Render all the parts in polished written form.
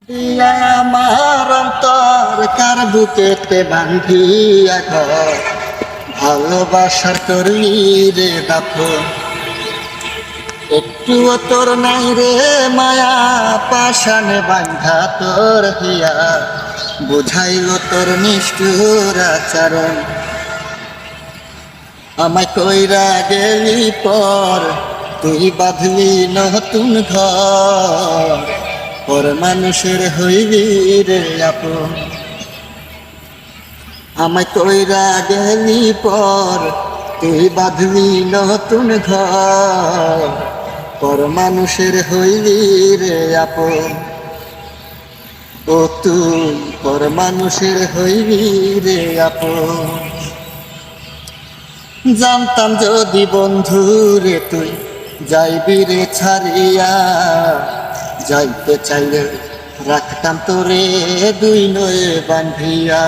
আমার অন্তর কার বুকেতে বান্ধিয়া ঘর ভালোবাসার করলি রে দাফন। একটুও তোর নাই রে মায়া পাশানে বান্ধা তোর হিয়া বুঝাইল তোর নিষ্ঠুর আচরণ। আমায় কইরা গেলি পর তুই বাঁধলি নতুন ঘর, পর মানুষের হইলি রে আপন। আমায় কইরা গেলি পর তুই বাঁধলি নতুন ঘর, পর মানুষের হইলি রে আপন। ও তুই পর মানুষের হইলি রে আপন। জানতাম যদি বন্ধু রে তুই যাইবি রে ছাড়িয়া, যাইতে চাইলে রাখতাম তোরে দুই নয়ে বান্ধিয়া।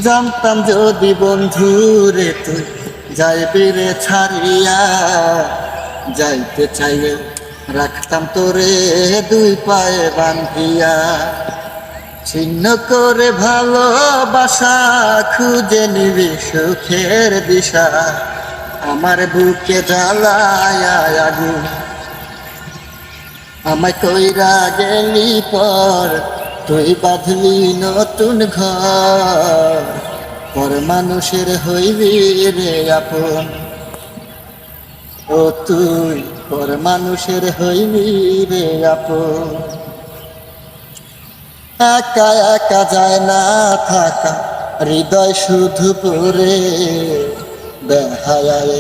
জানতাম যদি বন্ধু রে তুই যাইবি রে ছাড়িয়া, যাইতে চাইলে রাখতাম তোরে দুই পায়ে বান্ধিয়া। ছিন্ন করে ভালোবাসা খুঁজে নিবি সুখের দিশা, আমার বুকে জ্বালায় আগুন। আমায় কইরা গেলি পর তুই বাঁধলি নতুন ঘর, পর মানুষের হইবি রে আপন। ও তুই পর মানুষের হইবি রে আপন। একা একা যায় না থাকা হৃদয় শুধু পড়ে, বেহায়ায়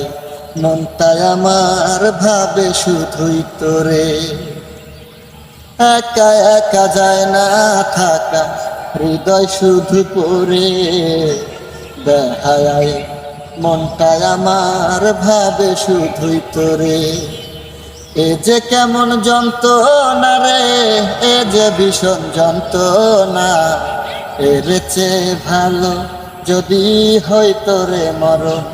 মনটাই আমার ভাবে শুধুই তোরে। একা একা যায় না থাকা হৃদয় শুধু পড়ে, বেহায়ায় মনটাই আমার ভাবে শুধুই তোরে। এ যে কেমন যন্ত্রণা রে, এ যে ভীষণ যন্ত্রণা, এর চেয়ে ভালো যদি হইতো রে মরণ।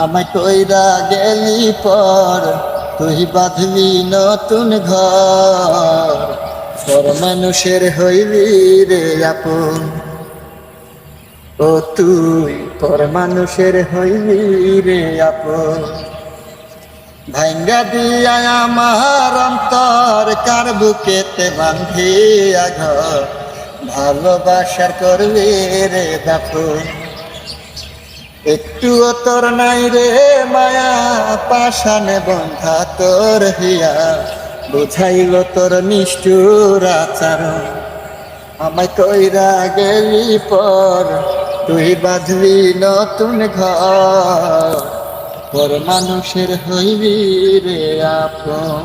আমায় কইরা গেলি পর তুই বাঁধলি নতুন ঘর, পর মানুষের হইলি রে আপন। ও তুই পর মানুষের হইলি রে আপন। ভাঙ্গা দিয়া আমার অন্তর কার বুকেতে বান্ধিয়া ঘর, ভালোবাসার করলি রে দাফন। একটুও তোর নাই রে মায়া পাশানে বন্ধা তোর হিয়া বুঝাইল তোর নিষ্ঠুর আচরণ। আমায় কইরা গেলি পর তুই বাঁধলি নতুন ঘর, পর মানুষের হইবি রে আপন।